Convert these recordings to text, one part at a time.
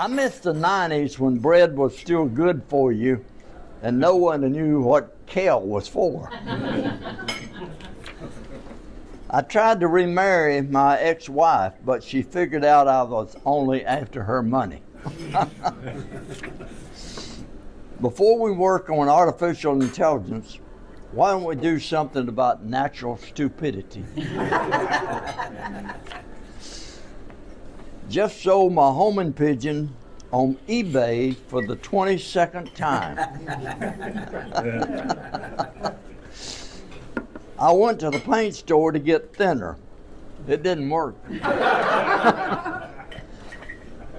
I miss the 90s when bread was still good for you and no one knew what kale was for. I tried to remarry my ex-wife, but she figured out I was only after her money. Before we work on artificial intelligence, why don't we do something about natural stupidity? Just sold my homing pigeon on eBay for the 22nd time. I went to the paint store to get thinner. It didn't work.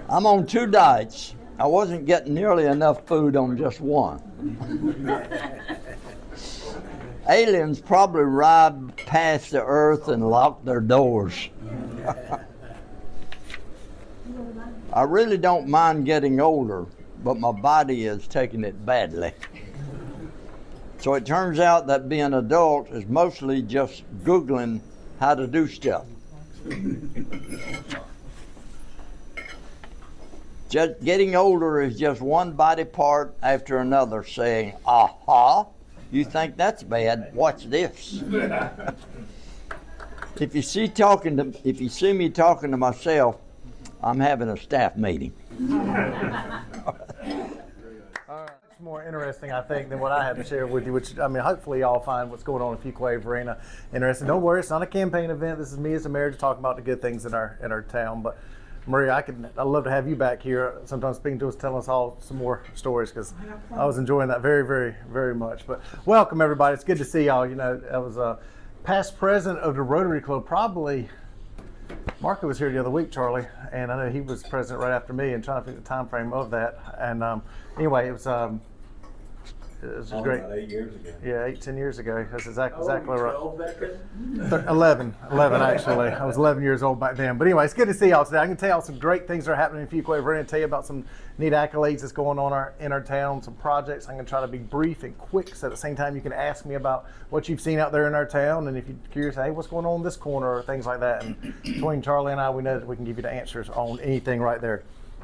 I'm on 2 diets. I wasn't getting nearly enough food on just one. Aliens probably arrived past the earth and locked their doors. I really don't mind getting older, but my body is taking it badly. So it turns out that being an adult is mostly just Googling how to do stuff. Just getting older is just one body part after another saying, aha, you think that's bad, watch this. If you see me talking to myself, I'm having a staff meeting. It's more interesting, I think, than what I have to share with you, which, I mean, hopefully y'all find what's going on in Fuquay Arena interesting. Don't worry, it's not a campaign event. This is me as a mayor talking about the good things in our town. But Maria, I'd love to have you back here sometimes speaking to us, telling us all some more stories, because I was enjoying that very, very, very much. But welcome, everybody. It's good to see y'all. You know, I was a past president of the Rotary Club, probably. Marco was here the other week, Charlie, and I know he was president right after me, and trying to think the time frame of that. And anyway, it was great. About 8 years ago. Yeah, 10 years ago. That's exactly right. 12 back then? 11 actually. I was 11 years old back then. But anyway, it's good to see y'all today. I can tell y'all some great things that are happening in Fuquay. We're going to tell you about some neat accolades that's going on in our town, some projects. I'm going to try to be brief and quick, so at the same time you can ask me about what you've seen out there in our town, and if you're curious, hey, what's going on in this corner, or things like that. And between Charlie and I, we know that we can give you the answers on anything right there.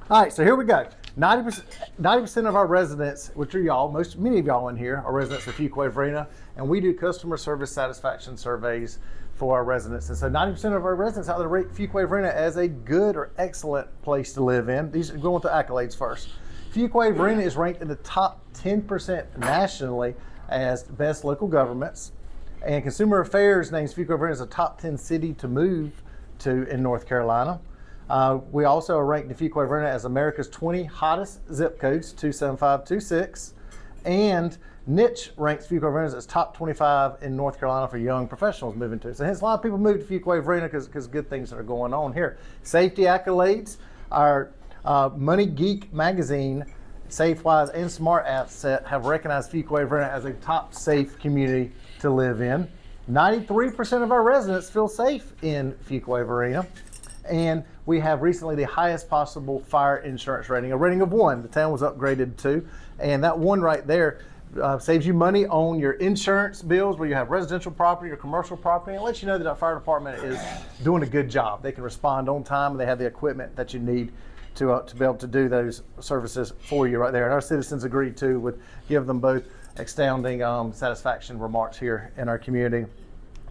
All right, so here we go. 90% of our residents, which are y'all, many of y'all in here are residents of Fuquay Arena, and we do customer service satisfaction surveys for our residents. And so 90% of our residents out there rate Fuquay Arena as a good or excellent place to live in. These are going with the accolades first. Fuquay Arena is ranked in the top 10% nationally as best local governments, and Consumer Affairs names Fuquay Arena as a top 10 city to move to in North Carolina. We also are ranked in Fuquay Arena as America's 20 hottest zip codes, 27526, and Niche ranks Fuquay Arena as top 25 in North Carolina for young professionals moving to. So hence a lot of people move to Fuquay Arena because good things are going on here. Safety accolades, our Money Geek magazine, SafeWise, and Smart Asset have recognized Fuquay Arena as a top safe community to live in. 93% of our residents feel safe in Fuquay Arena. And we have recently the highest possible fire insurance rating, a rating of 1. The town was upgraded to, and that 1 right there saves you money on your insurance bills, where you have residential property or commercial property, and lets you know that our fire department is doing a good job. They can respond on time, and they have the equipment that you need to be able to do those services for you right there. And our citizens agree to would give them both astounding satisfaction remarks here in our community.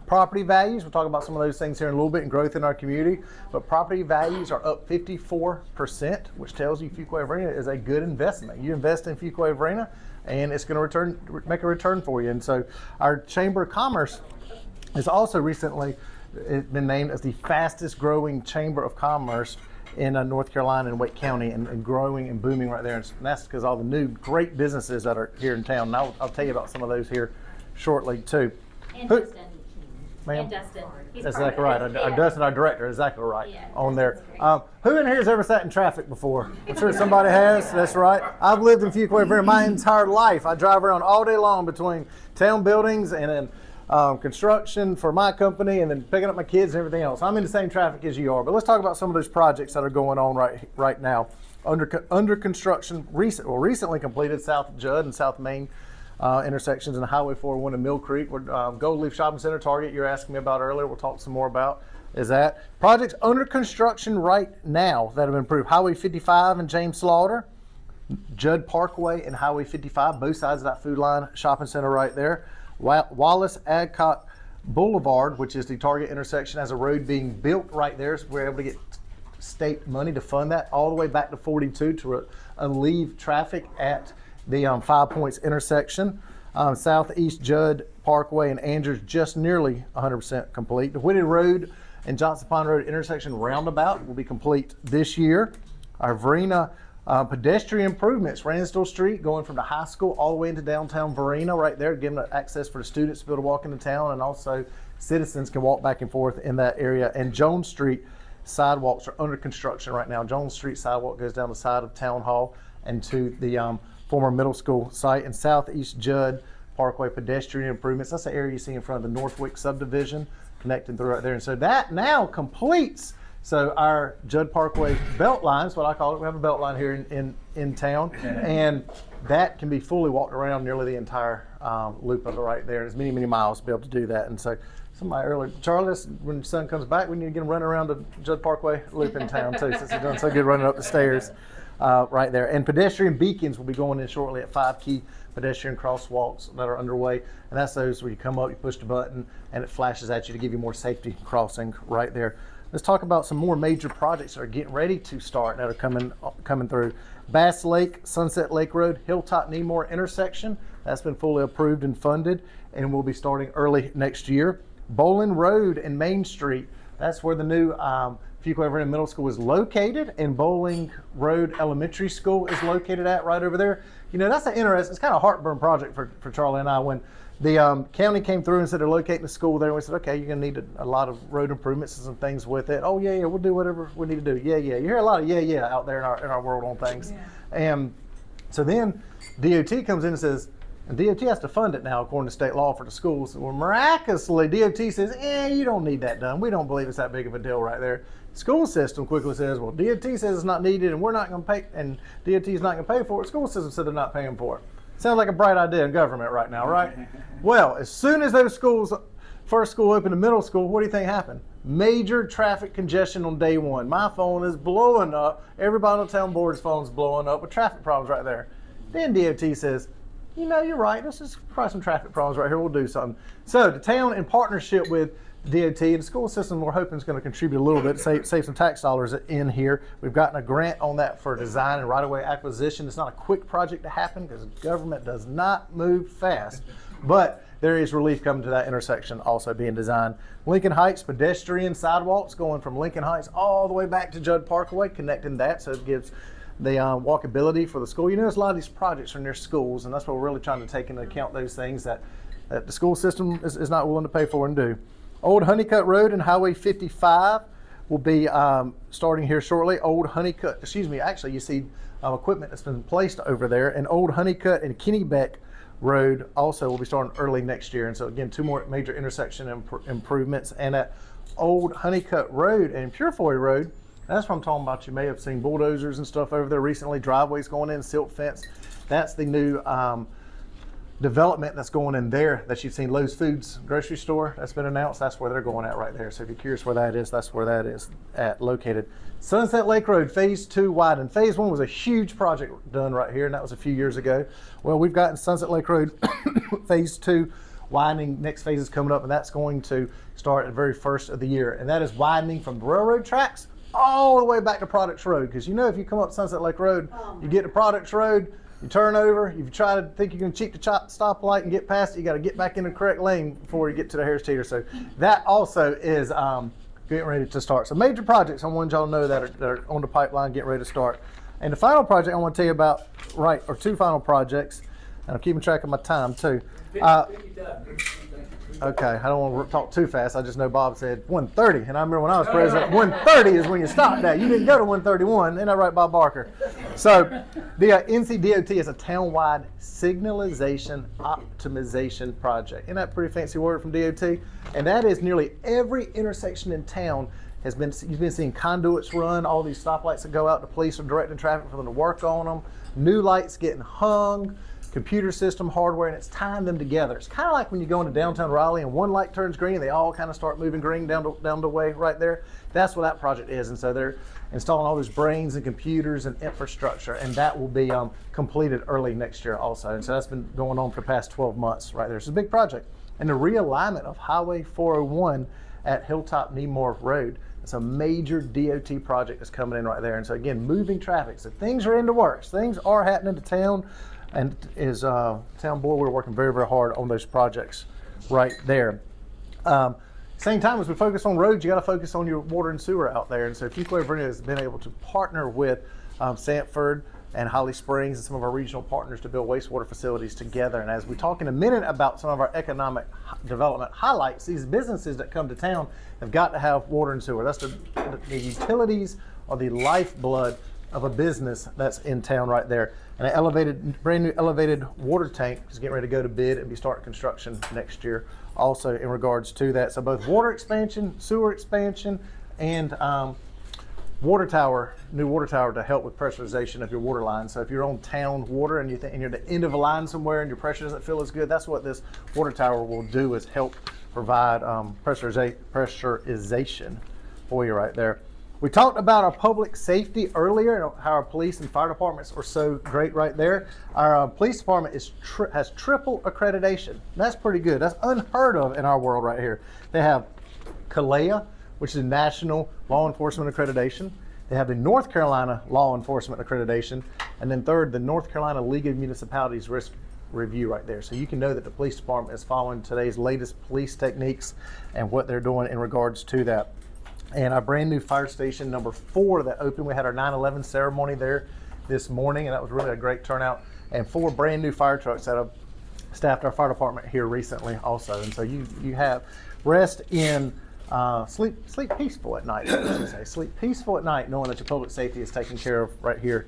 Property values, we'll talk about some of those things here in a little bit, and growth in our community, but property values are up 54%, which tells you Fuquay Arena is a good investment. You invest in Fuquay Arena and it's going to make a return for you. And so our Chamber of Commerce has also recently been named as the fastest growing Chamber of Commerce in North Carolina and Wake County, and growing and booming right there. And that's because all the new great businesses that are here in town. And I'll tell you about some of those here shortly too. And Dustin. Ma'am? And Dustin. He's That's exactly right. Yeah. Dustin, our director, is exactly right Yeah, on there. Dustin's Who in here has ever sat in traffic before? I'm sure somebody has. That's right. I've lived in Fuquay Arena my entire life. I drive around all day long between town buildings and then construction for my company, and then picking up my kids and everything else. I'm in the same traffic as you are. But let's talk about some of those projects that are going on right now. Under construction, recently completed South Judd and South Main intersections, and Highway 401 in Mill Creek. Gold Leaf Shopping Center, Target, you're asking me about earlier, we'll talk some more about. is at. Projects under construction right now that have been approved: Highway 55 and James Slaughter, Judd Parkway and Highway 55, both sides of that Food Line shopping center right there. Wallace Adcock Boulevard, which is the target intersection, has a road being built right there, so we're able to get state money to fund that all the way back to 42 to relieve traffic at the 5 Points intersection. Southeast Judd Parkway and Andrews just nearly 100% complete. The Whittier Road and Johnson Pond Road intersection roundabout will be complete this year. Our Varina pedestrian improvements, Ransdell Street going from the high school all the way into downtown Varina right there, giving access for the students to be able to walk into town, and also citizens can walk back and forth in that area. And Jones Street sidewalks are under construction right now. Jones Street sidewalk goes down the side of Town Hall and to the former middle school site. And Southeast Judd Parkway pedestrian improvements, that's the area you see in front of the Northwick subdivision connecting through right there. And so that now completes, so our Judd Parkway belt line is what I call it. We have a belt line here in town, and that can be fully walked around nearly the entire loop of it right there. There's many miles to be able to do that. And so somebody earlier, Charlie, when your son comes back, we need to get him running around the Judd Parkway loop in town too, since he's doing so good running up the stairs right there. And pedestrian beacons will be going in shortly at 5 key pedestrian crosswalks that are underway. And that's those where you come up, you push the button, and it flashes at you to give you more safety crossing right there. Let's talk about some more major projects that are getting ready to start that are coming through. Bass Lake, Sunset Lake Road, Hilltop Nemore intersection. That's been fully approved and funded, and will be starting early next year. Bowling Road and Main Street, that's where the new Fuqua Everett Middle School is located, and Bowling Road Elementary School is located at right over there. You know, that's an interesting, it's kind of a heartburn project for Charlie and I. When the county came through and said they're locating the school there, and we said, okay, you're gonna need a lot of road improvements and some things with it. Oh yeah, we'll do whatever we need to do. Yeah. You hear a lot of yeah out there in our world on things. Yeah. And so then DOT comes in and says, and DOT has to fund it now according to state law for the schools. Well, miraculously, DOT says, you don't need that done. We don't believe it's that big of a deal right there. School system quickly says, well, DOT says it's not needed and we're not going to pay, and DOT is not going to pay for it. School system said they're not paying for it. Sounds like a bright idea in government right now, right? Well, as soon as those schools, first school opened to middle school, what do you think happened? Major traffic congestion on day one. My phone is blowing up. Everybody on the town board's phone's blowing up with traffic problems right there. Then DOT says, you know, you're right. This is probably some traffic problems right here. We'll do something. So the town, in partnership with DOT and the school system, we're hoping is going to contribute a little bit, save some tax dollars in here. We've gotten a grant on that for design and right-of-way acquisition. It's not a quick project to happen because government does not move fast, but there is relief coming to that intersection also being designed. Lincoln Heights pedestrian sidewalks going from Lincoln Heights all the way back to Judd Parkway, connecting that, so it gives the walkability for the school. You know, there's a lot of these projects are near schools, and that's what we're really trying to take into account, those things that the school system is not willing to pay for and do. Old Honeycutt Road and Highway 55 will be starting here shortly. Old Honeycutt, actually you see equipment that's been placed over there. And Old Honeycutt and Kennebec Road also will be starting early next year. And so again, 2 more major intersection improvements. And at Old Honeycutt Road and Purefoy Road, that's what I'm talking about. You may have seen bulldozers and stuff over there recently, driveways going in, silt fence. That's the new development that's going in there that you've seen, Lowe's Foods grocery store that's been announced. That's where they're going at right there. So if you're curious where that is, that's where that is located. Sunset Lake Road Phase 2 widened. Phase 1 was a huge project done right here, and that was a few years ago. Well, we've gotten Sunset Lake Road Phase 2 widening. Next phase is coming up, and that's going to start at the very first of the year. And that is widening from the railroad tracks all the way back to Products Road. Because you know, if you come up Sunset Lake Road, you get to Products Road, you turn over, if you try to think you can cheat the stoplight and get past it, you got to get back in the correct lane before you get to the Harris Teeter. So that also is getting ready to start. So major projects I want y'all to know that are on the pipeline, getting ready to start. And the final project I want to tell you about, or 2 final projects, and I'm keeping track of my time too. Okay, I don't want to talk too fast. I just know Bob said 1:30, and I remember when I was president, 1:30 is when you stopped that. You didn't go to 1:31. Isn't that right, Bob Barker? So the NCDOT is a town-wide signalization optimization project. Isn't that a pretty fancy word from DOT? And that is nearly every intersection in town you've been seeing conduits run, all these stoplights that go out, the police are directing traffic for them to work on them, new lights getting hung, computer system, hardware, and it's tying them together. It's kind of like when you go into downtown Raleigh and one light turns green, they all kind of start moving green down the way right there. That's what that project is. And so they're installing all those brains and computers and infrastructure, and that will be completed early next year also. And so that's been going on for the past 12 months right there. It's a big project. And the realignment of Highway 401 at Hilltop Nemore Road. It's a major DOT project that's coming in right there. And so again, moving traffic. So things are in the works. Things are happening to town. And as town board, we're working very, very hard on those projects right there. Same time as we focus on roads, you got to focus on your water and sewer out there. And so Fuquay Varina has been able to partner with Sanford and Holly Springs and some of our regional partners to build wastewater facilities together. And as we talk in a minute about some of our economic development highlights, these businesses that come to town have got to have water and sewer. That's the utilities are the lifeblood of a business that's in town right there. And an brand new elevated water tank is getting ready to go to bid and be starting construction next year also in regards to that. So both water expansion, sewer expansion, and water tower, new water tower to help with pressurization of your water line. So if you're on town water and you're at the end of a line somewhere and your pressure doesn't feel as good, that's what this water tower will do, is help provide pressurization for you right there. We talked about our public safety earlier and how our police and fire departments are so great right there. Our police department has triple accreditation. That's pretty good. That's unheard of in our world right here. They have CALEA, which is National Law Enforcement Accreditation. They have the North Carolina Law Enforcement Accreditation. And then third, the North Carolina League of Municipalities Risk Review right there. So you can know that the police department is following today's latest police techniques and what they're doing in regards to that. And our brand new fire station number 4 that opened, we had our 9/11 ceremony there this morning, and that was really a great turnout. And 4 brand new fire trucks that have staffed our fire department here recently also. And so you have rest in sleep peaceful at night. I should say. Sleep peaceful at night, knowing that your public safety is taken care of right here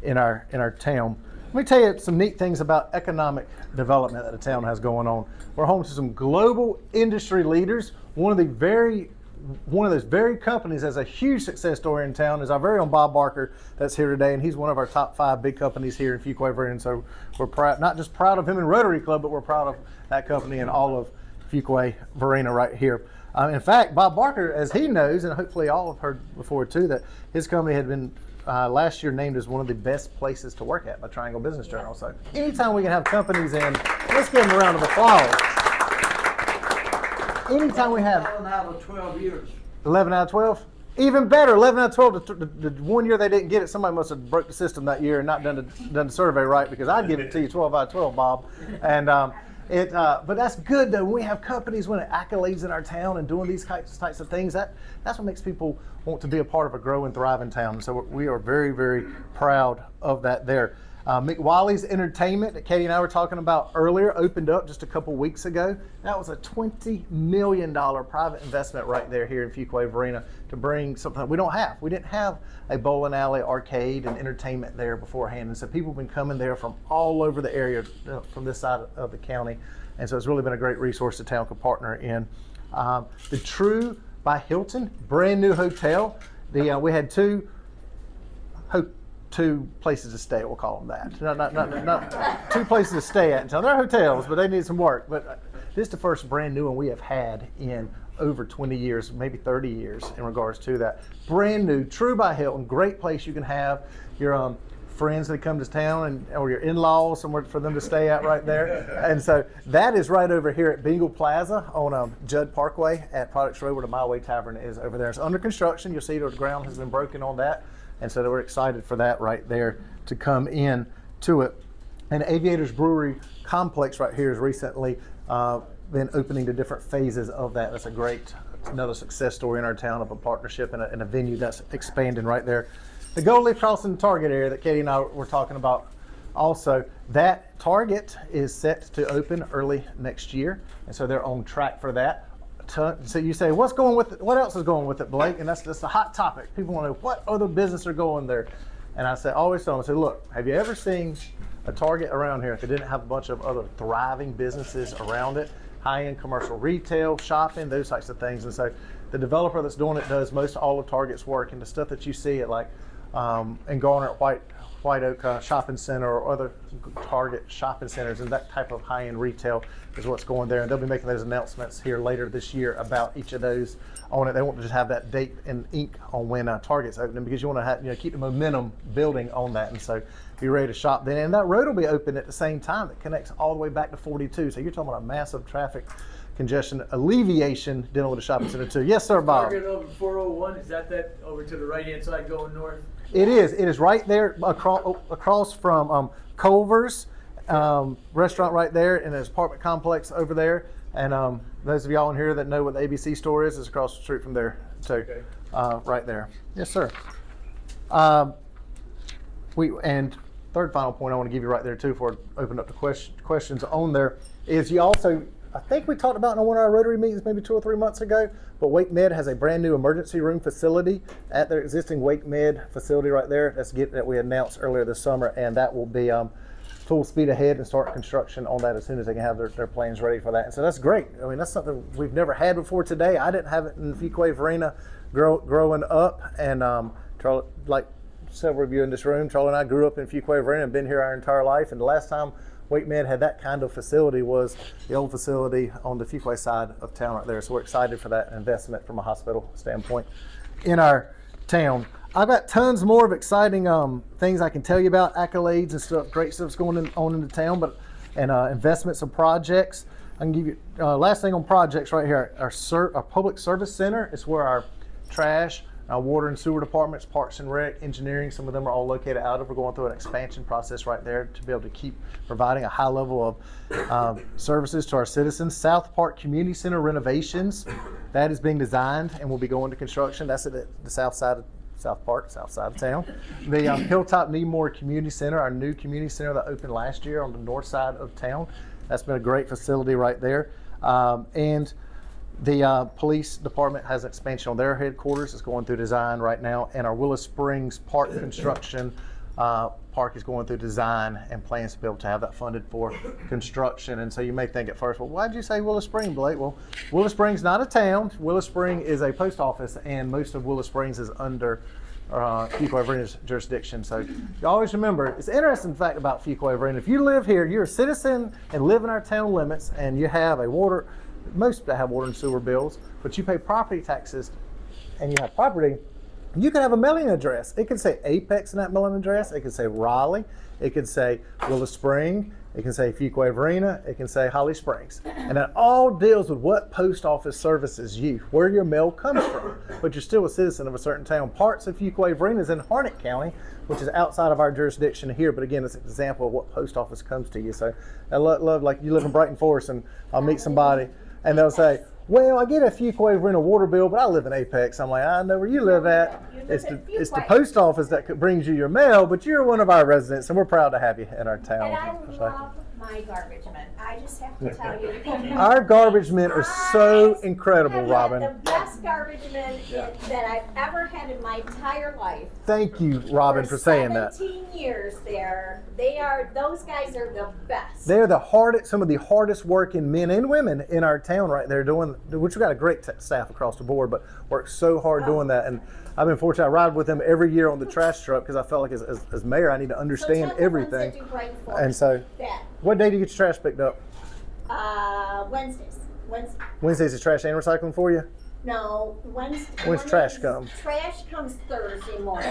in our town. Let me tell you some neat things about economic development that the town has going on. We're home to some global industry leaders. One of those very companies that's a huge success story in town is our very own Bob Barker that's here today, and he's one of our top 5 big companies here in Fuquay Varina. And so we're proud, not just proud of him in Rotery Club, but we're proud of that company and all of Fuquay Varina right here. In fact, Bob Barker, as he knows, and hopefully all have heard before too, that his company had been last year named as one of the best places to work at by Triangle Business Journal. So anytime we can have companies in, let's give them a round of applause. Anytime we have 11 out of 12 years. 11 out of 12? Even better, 11 out of 12. The 1 year they didn't get it, somebody must have broke the system that year and not done the survey right, because I'd give it to you 12 out of 12, Bob. And but that's good though. When we have companies winning accolades in our town and doing these types of things, that's what makes people want to be a part of a growing, thriving town. So we are very, very proud of that there. McWiley's Entertainment that Katie and I were talking about earlier opened up just a couple weeks ago. That was a $20 million private investment right there here in Fuquay Varina to bring something that we don't have. We didn't have a bowling alley, arcade, and entertainment there beforehand. And so people have been coming there from all over the area from this side of the county. And so it's really been a great resource the town could partner in. The True by Hilton, brand new hotel. We had two places to stay, we'll call them that. Not 2 places to stay at in town. They're hotels, but they need some work. But this is the first brand new one we have had in over 20 years, maybe 30 years in regards to that. Brand new, True by Hilton, great place you can have your friends that come to town or your in-laws, somewhere for them to stay at right there. And so that is right over here at Bingle Plaza on Judd Parkway at Products Road, where the My Way Tavern is over there. It's under construction. You'll see the ground has been broken on that. And so we're excited for that right there to come in to it. And Aviators Brewery Complex right here has recently been opening to different phases of that. That's another success story in our town of a partnership and a venue that's expanding right there. The Gold Leaf Crossing Target area that Katie and I were talking about also, that Target is set to open early next year. And so they're on track for that. So you say, what else is going with it, Blake? And that's a hot topic. People want to know what other business are going there. And I always tell them, look, have you ever seen a Target around here that didn't have a bunch of other thriving businesses around it? High-end commercial retail, shopping, those types of things. And so the developer that's doing it does most all of Target's work, and the stuff that you see at in Garner, White Oak Shopping Center or other Target shopping centers, and that type of high-end retail is what's going there. And they'll be making those announcements here later this year about each of those on it. They won't just have that date in ink on when Target's opening, because you want to have, keep the momentum building on that, and so be ready to shop then. And that road will be open at the same time that connects all the way back to 42. So you're talking about a massive traffic congestion alleviation dealing with the shopping center too. Yes, sir, Bob. Target over 401, is that over to the right-hand side going north? It is. It is right there across from Culver's restaurant right there, and there's apartment complex over there. And those of y'all in here that know what the ABC store is, it's across the street from there too, right there. Yes, sir. And third final point I want to give you right there too, before I open up the questions on there, is you also, I think we talked about in one of our Rotary meetings maybe 2 or 3 months ago, but Wake Med has a brand new emergency room facility at their existing Wake Med facility right there. That we announced earlier this summer, and that will be full speed ahead and start construction on that as soon as they can have their plans ready for that. And so that's great. I mean, that's something we've never had before today. I didn't have it in Fuquay Arena growing up, and Charlie, like several of you in this room, Charlie and I grew up in Fuquay Arena and been here our entire life, and the last time Wake Med had that kind of facility was the old facility on the Fuquay side of town right there. So we're excited for that investment from a hospital standpoint in our town. I've got tons more of exciting things I can tell you about, accolades and stuff, great stuff's going on in the town, and investments and projects. I can give you last thing on projects right here. Our public service center is where our trash, water and sewer departments, parks and rec, engineering, some of them are all located out of. We're going through an expansion process right there to be able to keep providing a high level of services to our citizens. South Park Community Center renovations, that is being designed and will be going to construction. That's at the south side of town. The Hilltop Needmore Community Center, our new community center that opened last year on the north side of town. That's been a great facility right there. And the police department has an expansion on their headquarters. It's going through design right now. And our Willow Springs Park construction park is going through design and plans to be able to have that funded for construction. And so you may think at first, well, why did you say Willow Springs, Blake? Well, Willow Springs is not a town. Willow Springs is a post office, and most of Willow Springs is under Fuquay Arena's jurisdiction. So you always remember, it's an interesting fact about Fuquay Arena. If you live here, you're a citizen and live in our town limits, and you have most have water and sewer bills, but you pay property taxes and you have property, you can have a mailing address. It can say Apex in that mailing address. It can say Raleigh. It can say Willow Spring. It can say Fuquay Arena. It can say Holly Springs. And that all deals with what post office services you, where your mail comes from. But you're still a citizen of a certain town. Parts of Fuquay Arena is in Harnett County, which is outside of our jurisdiction here. But again, it's an example of what post office comes to you. So I love, like you live in Brighton Forest, and I'll meet somebody and they'll say, well, I get a Fuquay Arena water bill, but I live in Apex. I'm like, I know where you live at. It's the post office that brings you your mail, but you're one of our residents, and we're proud to have you in our town. And I love my garbage men. I just have to tell you. Our garbage men are so incredible, Robin. The best garbage men that I've ever had in my entire life. Thank you, Robin, for saying that. 17 years there. Those guys are the best. They're some of the hardest working men and women in our town right there which we got a great staff across the board, but work so hard doing that. And I've been fortunate. I ride with them every year on the trash truck because I felt like as mayor, I need to understand everything. And so, what day do you get your trash picked up? Wednesdays. Wednesdays is trash and recycling for you? No, Wednesday. When's trash come? Trash comes Thursday morning.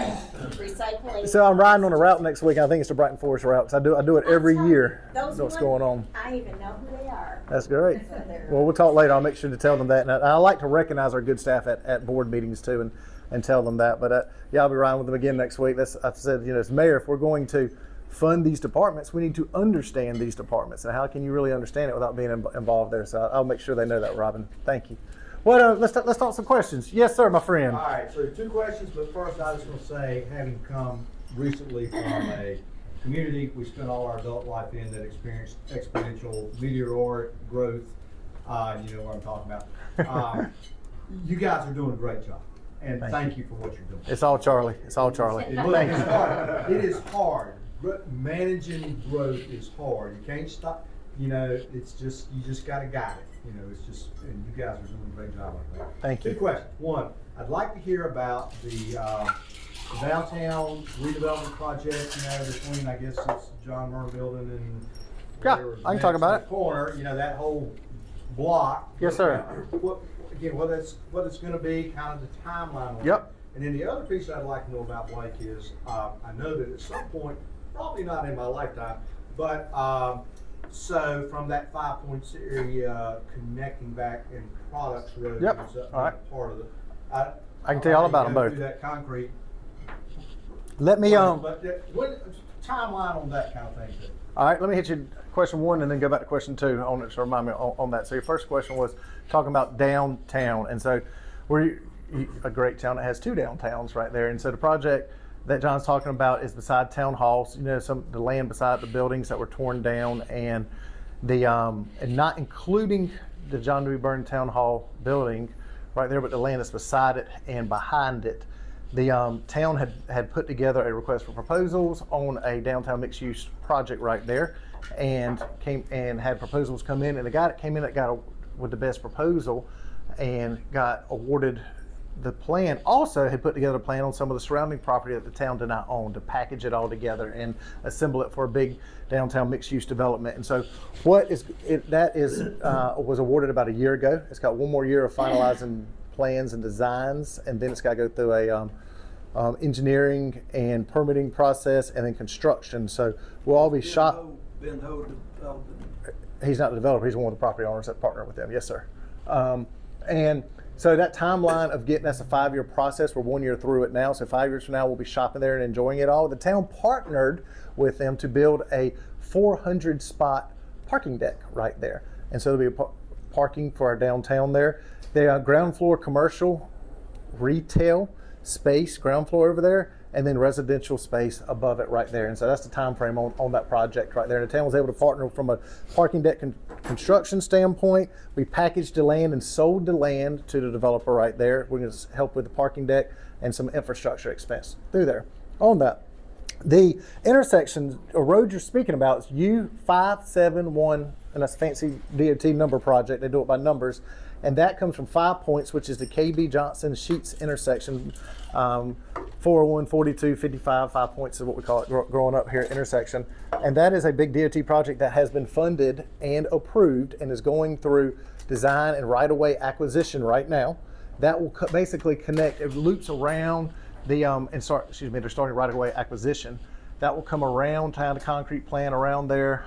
Recycling. So I'm riding on a route next week. I think it's the Brighton Forest route. I do it every year. Those know what's going on. I even know who they are. That's great. Well, we'll talk later. I'll make sure to tell them that. And I like to recognize our good staff at board meetings too, and tell them that. But yeah, I'll be riding with them again next week. I've said, as mayor, if we're going to fund these departments, we need to understand these departments. And how can you really understand it without being involved there? So I'll make sure they know that, Robin. Thank you. Well, let's talk some questions. Yes, sir, my friend. All right, so 2 questions, but first I just want to say, having come recently from a community we spent all our adult life in that experienced exponential meteoric growth, you know what I'm talking about. You guys are doing a great job, and thank you for what you're doing. It's all Charlie. It's all Charlie. Thank you. It is hard. Managing growth is hard. You can't stop. It's just, you just got to guide it. It's just, and you guys are doing a great job like that. Thank you. 2 questions. 1, I'd like to hear about the downtown redevelopment project, between, I guess, it's John Murray Building and. Yeah, whatever, I can talk about it. Corner, that whole block. Yes, sir. What it's gonna be, kind of the timeline on it. Yep. And then the other piece I'd like to know about, Blake, is, I know that at some point, probably not in my lifetime, but, so from that 5 Points area, connecting back in Products Road. Yep. ends up All right. being Part of the. I can tell you all about them go both. through that concrete. Let me, But timeline on that kind of thing too. all right, let me hit you question one and then go back to question two on it to remind me on that. So your first question was talking about downtown. And so we're a great town that has two downtowns right there. And so the project that John's talking about is beside town halls, the land beside the buildings that were torn down, and and not including the John Dewey Burn Town Hall building right there, but the land that's beside it and behind it. The town had put together a request for proposals on a downtown mixed use project right there, and had proposals come in, and the guy that came in that got with the best proposal and got awarded the plan also had put together a plan on some of the surrounding property that the town did not own to package it all together and assemble it for a big downtown mixed-use development. And so was awarded about a year ago. It's got one more year of finalizing plans and designs, and then it's got to go through a engineering and permitting process, and then construction. So we'll all be shot. He's not the developer. He's one of the property owners that partner with them. Yes, sir. And so that timeline of that's a 5-year process. We're 1 year through it now. So 5 years from now, we'll be shopping there and enjoying it all. The town partnered with them to build a 400 spot parking deck right there. And so there'll be parking for our downtown there. The ground floor commercial retail space, ground floor over there, and then residential space above it right there. And so that's the time frame on that project right there. And the town was able to partner from a parking deck construction standpoint. We packaged the land and sold the land to the developer right there. We're going to help with the parking deck and some infrastructure expense through there on that. The intersection or road you're speaking about is U571, and that's a fancy DOT number project. They do it by numbers. And that comes from 5 Points, which is the KB Johnson Sheets intersection. 401, 42, 55, 5 Points is what we call it growing up here, intersection. And that is a big DOT project that has been funded and approved and is going through design and right-of-way acquisition right now. That will basically connect, it loops around they're starting right-of-way acquisition. That will come around town, the concrete plant around there.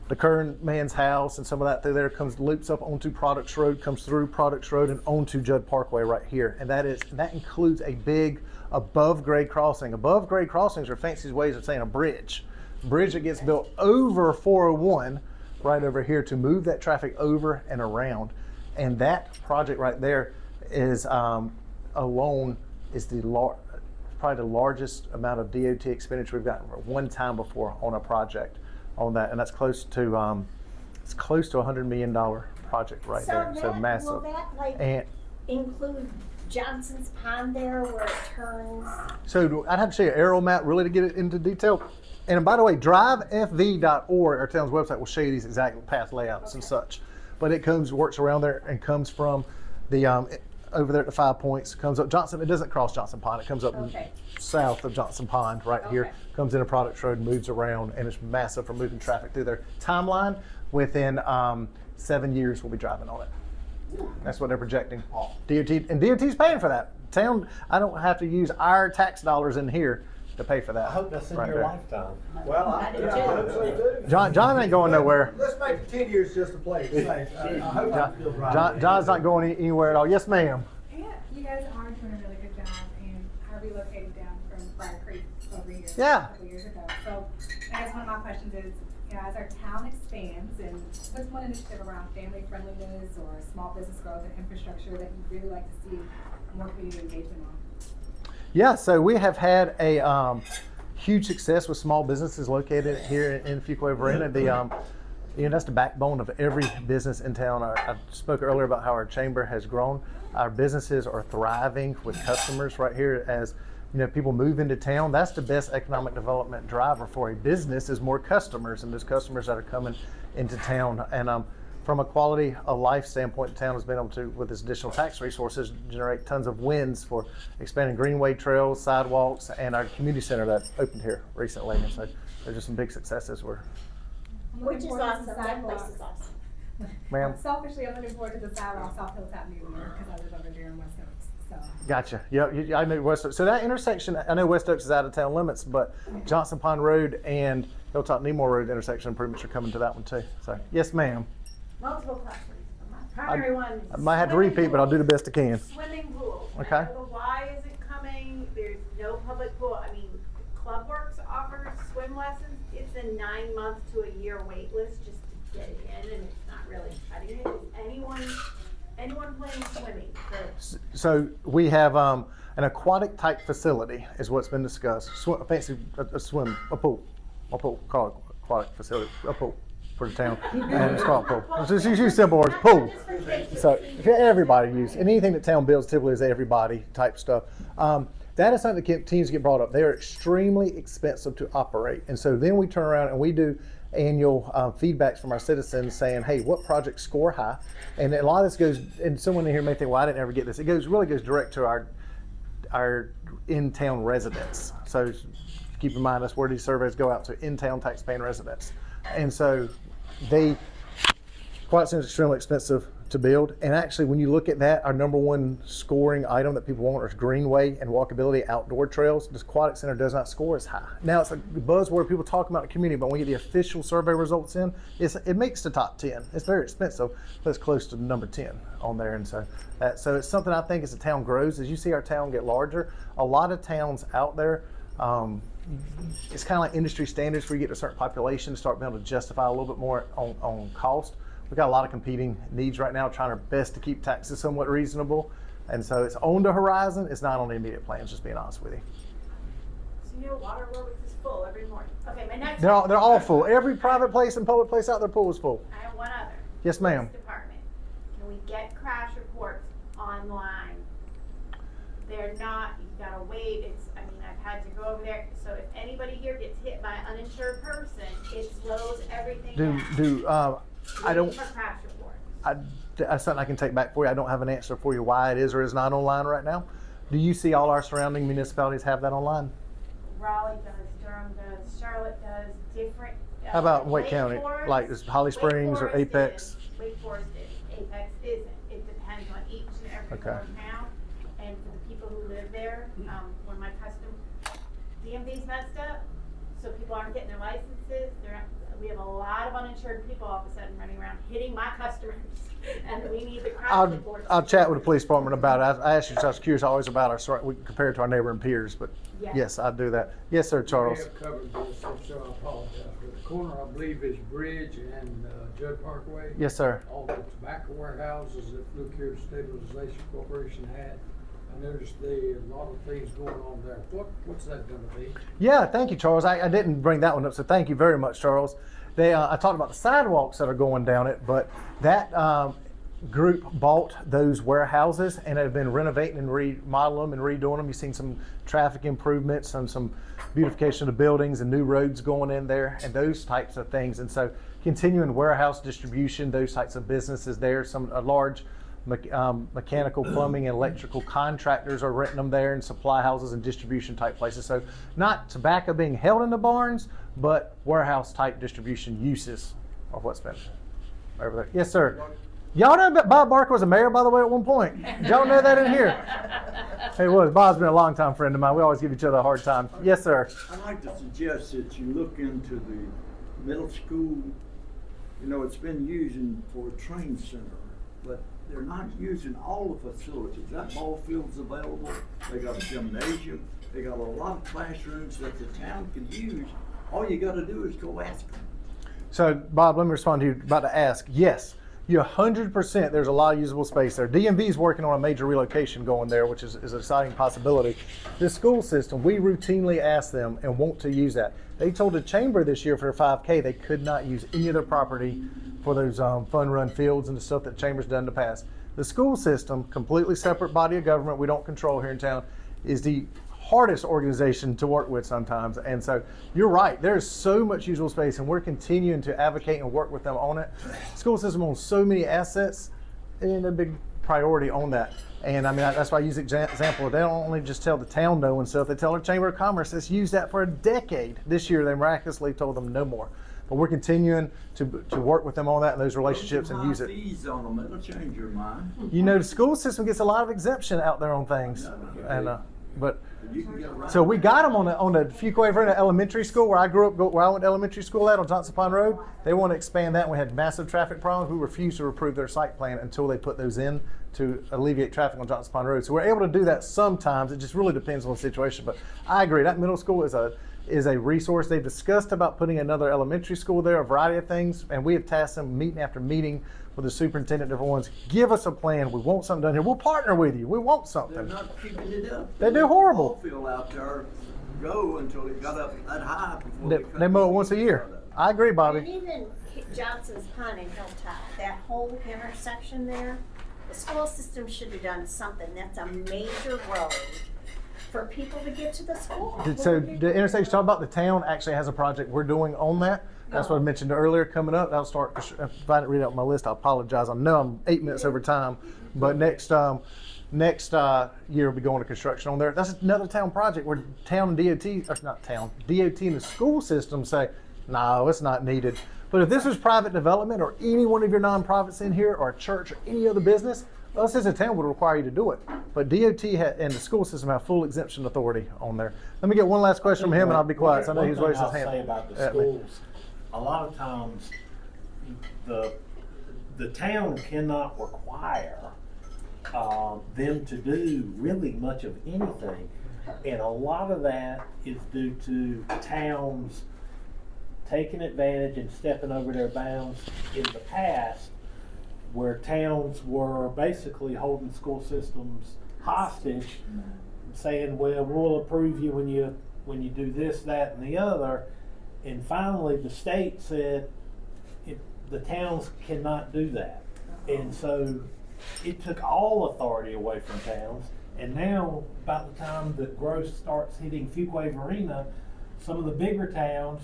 The current man's house and some of that through there loops up onto Products Road, comes through Products Road and onto Judd Parkway right here. And that includes a big above grade crossing. Above grade crossings are fancy ways of saying a bridge. Bridge that gets built over 401 right over here to move that traffic over and around. And that project right there is alone is probably the largest amount of DOT expenditure we've gotten one time before on a project on that, and that's close to $100 million project right there. So massive. Will that include Johnson's Pond there where it turns? So I'd have to show you an aerial map really to get it into detail. And by the way, drivefv.org, our town's website, will show you these exact path layouts and such. But it works around there and comes from the over there at the 5 Points, comes up Johnson. It doesn't cross Johnson Pond. It comes up south of Johnson Pond right here, comes into Products Road, moves around, and it's massive for moving traffic through there. Timeline, within 7 years we'll be driving on it. That's what they're projecting. DOT's paying for that. Town, I don't have to use our tax dollars in here to pay for that. I hope that's in right your there. lifetime. Well, I hope so too. John ain't going nowhere. Let's make it 10 years just to play it safe. I hope I feel right. John's not going anywhere at all. Yes, ma'am. Yeah, you guys are doing a really good job, and I relocated down from Briar Creek over here Yeah. a couple years ago. So I guess one of my questions is, as our town expands, and what's one initiative around family friendliness or small business growth and infrastructure that you'd really like to see more community engagement on? Yeah, so we have had a huge success with small businesses located here in Fuquay-Varina. That's the backbone of every business in town. I spoke earlier about how our chamber has grown. Our businesses are thriving with customers right here as people move into town. That's the best economic development driver for a business is more customers, and those customers that are coming into town. And from a quality of life standpoint, the town has been able to, with its additional tax resources, generate tons of wins for expanding greenway trails, sidewalks, and our community center that opened here recently. And so there's just some big successes. Which is awesome, that place is awesome. Ma'am? Selfishly, I'm looking forward to the sidewalks off Hilltop New Year, because I live over there in West Oaks, so. Gotcha. Yep, I know West Oaks. So that intersection, I know West Oaks is out of town limits, but Johnson Pond Road and Hilltop Nemore Road intersection improvements are coming to that one too. So, yes, ma'am. Multiple questions. Primary one. I might have to repeat, but I'll do the best I can. Swimming pool. Okay. I don't know why is it coming? There's no public pool. I mean, Clubworks offers swim lessons. It's a 9-month to a year wait list just to get in, and it's not really cutting it. Is anyone playing swimming? So we have an aquatic type facility is what's been discussed. A pool, call it aquatic facility, a pool for the town, and it's called a pool. It's just use simple words, pool. So everybody uses anything that town builds typically is everybody type stuff. That is something that continues to get brought up. They are extremely expensive to operate, and so then we turn around and we do annual feedbacks from our citizens saying, hey, what projects score high? And a lot of this goes, and someone in here may think, well, I didn't ever get this. It really goes direct to our in-town residents. So keep in mind, that's where these surveys go out to in-town tax-paying residents. And so quite seems extremely expensive to build. And actually, when you look at that, our number one scoring item that people want is greenway and walkability outdoor trails. This aquatic center does not score as high. Now, it's a buzzword people talk about in the community, but when we get the official survey results in, it makes the top 10. It's very expensive, but it's close to number 10 on there. And so it's something I think as the town grows, as you see our town get larger, a lot of towns out there, it's kind of like industry standards where you get to a certain population to start being able to justify a little bit more on cost. We've got a lot of competing needs right now, trying our best to keep taxes somewhat reasonable. And so it's on the horizon. It's not on the immediate plans, just being honest with you. So you know Waterworks is full every morning. Okay, my next They're all full. Every private place and public place out there, pool is full. I have one other. Yes, ma'am. Police department. Can we get crash reports online? They're not, you gotta wait. I've had to go over there. So if anybody here gets hit by an uninsured person, it slows everything down. I don't. For crash reports. That's something I can take back for you. I don't have an answer for you why it is or is not online right now. Do you see all our surrounding municipalities have that online? Raleigh does, Durham does, Charlotte does, different. How about Wake Lake County? Forest- Like is Holly Springs or Wake Forest Apex? is, Wake Forest is, Apex isn't. It depends on each and every Okay. little town. And for the people who live there, when my DMV's messed up, so people aren't getting their licenses. We have a lot of uninsured people all of a sudden running around hitting my customers, and we need the crash reports. I'll chat with the police department about it. I asked you, I was curious always about we compared to our neighboring peers, but yes, I'll do that. Yes, sir, Charles. We have covered this, so I apologize. But the corner, I believe, is Bridge and Judd Parkway. Yes, sir. All the tobacco warehouses that Look Here Stabilization Corporation had. I noticed a lot of things going on there. What's that going to be? Yeah, thank you, Charles. I didn't bring that one up, so thank you very much, Charles. I talked about the sidewalks that are going down it, but that group bought those warehouses and have been renovating and remodeling them and redoing them. You've seen some traffic improvements and some beautification of the buildings and new roads going in there and those types of things. And so continuing warehouse distribution, those types of businesses there, some large mechanical, plumbing, and electrical contractors are renting them there, and supply houses and distribution type places. So not tobacco being held in the barns, but warehouse type distribution uses of what's been over there. Yes, sir. Y'all know that Bob Barker was a mayor, by the way, at one point. Y'all know that in here? He was. Bob's been a longtime friend of mine. We always give each other a hard time. Yes, sir. I'd like to suggest that you look into the middle school. You know, it's been used for a train center, but they're not using all the facilities. That ball field's available. They got a gymnasium. They got a lot of classrooms that the town can use. All you got to do is go ask them. So, Bob, let me respond to you about to ask. Yes, you're 100%. There's a lot of usable space there. DMV is working on a major relocation going there, which is an exciting possibility. The school system, we routinely ask them and want to use that. They told the chamber this year for their 5K they could not use any of their property for those fun run fields and the stuff that the chamber's done in the past. The school system, completely separate body of government we don't control here in town, is the hardest organization to work with sometimes. And so you're right, there's so much usable space, and we're continuing to advocate and work with them on it. School system owns so many assets, and a big priority on that. And I mean, that's why I use the example. They don't only just tell the town no and stuff, they tell our Chamber of Commerce that's used that for a decade. This year, they miraculously told them no more. But we're continuing to work with them on that and those relationships and use it. Fees on them, it'll change your mind. You know, the school system gets a lot of exemption out there on things. And but so we got them on the Fuquay-Vernon Elementary School where I grew up, where I went to elementary school at on Johnson Pond Road. They want to expand that. We had massive traffic problems. We refused to approve their site plan until they put those in to alleviate traffic on Johnson Pond Road. So we're able to do that sometimes. It just really depends on the situation. But I agree, that middle school is a resource. They've discussed about putting another elementary school there, a variety of things, and we have tasked them meeting after meeting with the superintendent, different ones. Give us a plan. We want something done here. We'll partner with you. We want They're something. not keeping it up. They do horrible. The ball field out there go until it got up that high before They mow it once a year. I agree, And Bobby. even Johnson's Pond and Hilltop, that whole intersection there, the school system should have done something. That's a major road for people to get to the school. So the intersection, talk about the town actually has a project we're doing on that. That's what I mentioned earlier coming up. That'll start, if I didn't read out my list, I apologize. I know I'm 8 minutes over time, but next year we'll be going to construction on there. That's another town project where town and DOT, or not town, DOT and the school system say, no, it's not needed. But if this was private development or any one of your nonprofits in here or a church or any other business, us as a town would require you to do it. But DOT and the school system have full exemption authority on there. Let me get one last question from him and I'll be quiet. So I know he's raised his hand. One thing I'll say about the at me. schools, a lot of times the town cannot require them to do really much of anything. And a lot of that is due to towns taking advantage and stepping over their bounds in the past, where towns were basically holding school systems hostage, saying, well, we'll approve you when you do this, that, and the other. And finally, the state said the towns cannot do that. And so it took all authority away from towns. And now, about the time that growth starts hitting Fuquay-Varina, some of the bigger towns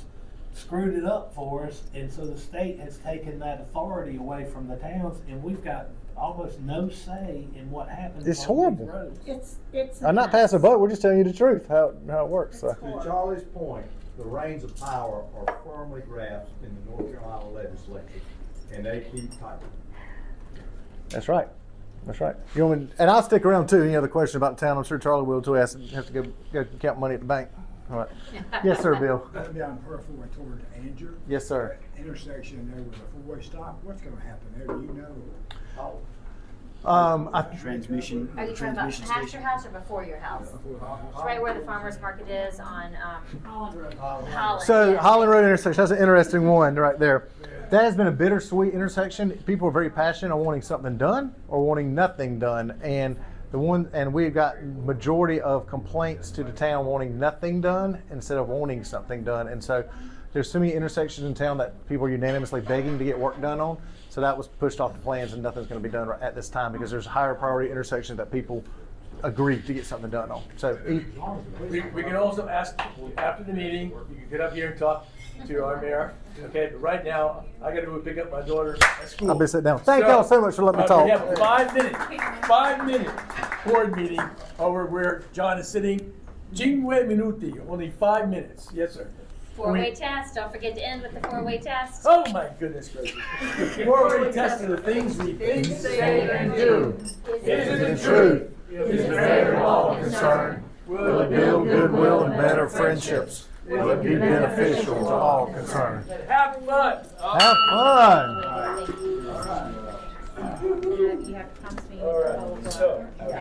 screwed it up for us. And so the state has taken that authority away from the towns, and we've got almost no say in what happens. It's on horrible. these roads. It's I'm not passing a vote. We're just telling you the truth, how it works. So. To Charlie's point, the reins of power are firmly grasped in the North Carolina legislature, and they keep tightening. That's right. That's right. You want me, and I'll stick around too. Any other question about the town? I'm sure Charlie will too. Have to go count money at the bank. All right. Yes, sir, Bill. That'll be on per 4 toward Andrew. Yes, sir. Intersection there with a four-way stop. What's going to happen there? Do you know? Transmission. Are you talking about transmission past your station. house or before your house? It's right where the farmer's market is on Holland Road. Holland. So yeah. Holland Road intersection, that's an interesting one right there. That has been a bittersweet intersection. People are very passionate on wanting something done or wanting nothing done. And we've got majority of complaints to the town wanting nothing done instead of wanting something done. And so there's so many intersections in town that people are unanimously begging to get work done on. So that was pushed off the plans, and nothing's going to be done at this time because there's higher priority intersections that people agreed to get something done on. So We can also ask, after the meeting, you can get up here and talk to our mayor, okay? But right now, I gotta go pick up my daughter at school. I'll be sitting down. Thank y'all so much for letting me talk. We have a 5-minute board meeting over where John is sitting. 5 minuti, only 5 minutes. Yes, sir. Four-way test. Don't forget to end with the four-way test. Oh my goodness gracious. Four-way test of the things we think, say, and do. Is it the truth? Is it fair to all concerned? Will it build goodwill and better friendships? Will it be beneficial to all concerned? Have fun. Have fun.